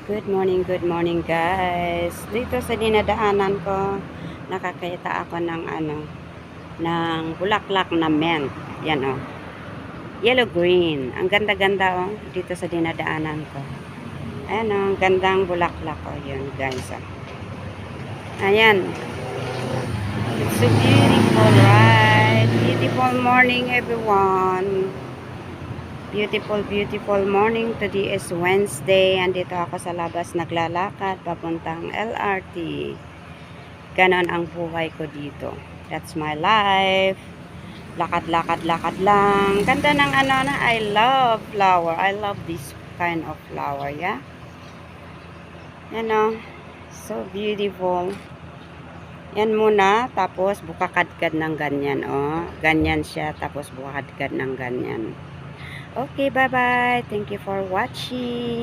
Good morning guys. Dito sa dinadaanan ko, nakakita ako ng ng bulaklak na mint. Yan oh. Yellow green. Ang ganda-ganda oh dito sa dinadaanan ko. Ayan oh, ang gandang bulaklak oh, yun guys oh. Ayan. It's so beautiful, right? Beautiful morning everyone. Beautiful morning. Today is Wednesday. Andito ako sa labas naglalakad papuntang LRT. Ganon ang buhay ko dito. That's my life. Lakad lang. Ganda ng na. I love flower. I love this kind of flower, yeah. Yan o. So beautiful. Yan muna. Tapos bukakadkad ng ganyan, oh. Ganyan siya. Tapos bukakadkad ng ganyan. Okay, bye-bye. Thank you for watching.